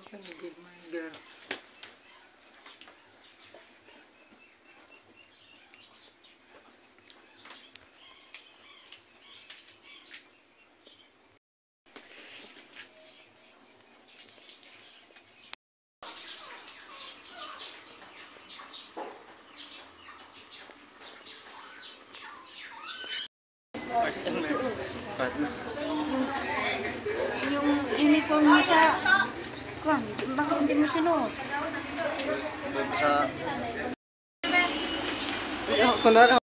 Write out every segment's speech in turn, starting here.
Yung uniform mo sa... Kwan, bakit hindi mo sinuot? Sa... Kunwari.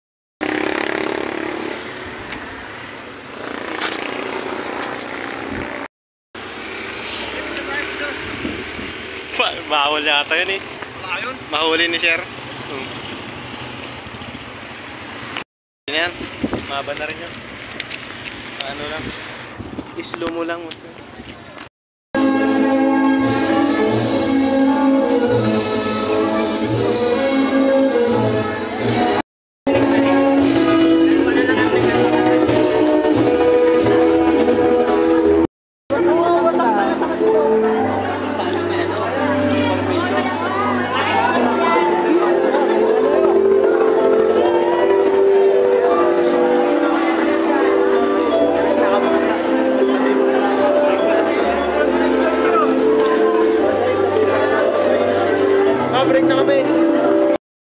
Bawal yata yun eh. Mahuli ni Sir. Yan, mahaba na rin yun. Ano lang, islo mo lang.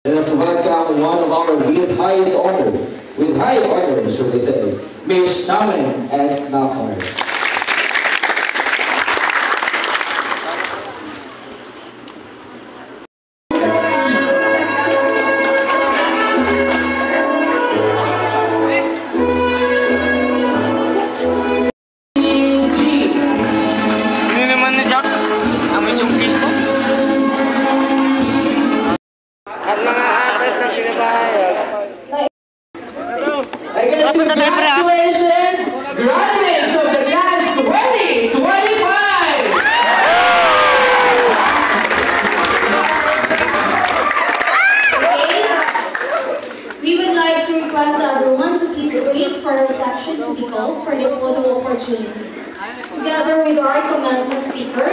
Let us welcome one of our with high honors, should we say, Miss Shaman S. Nakar. Ini naman na siya. Amoy chungkit ko. At mga artist ng pinabahayag. Again, congratulations, graduates of the class 2025! Okay. We would like to request everyone to please wait for our section to be called for the photo opportunity. Together with our commencement speaker,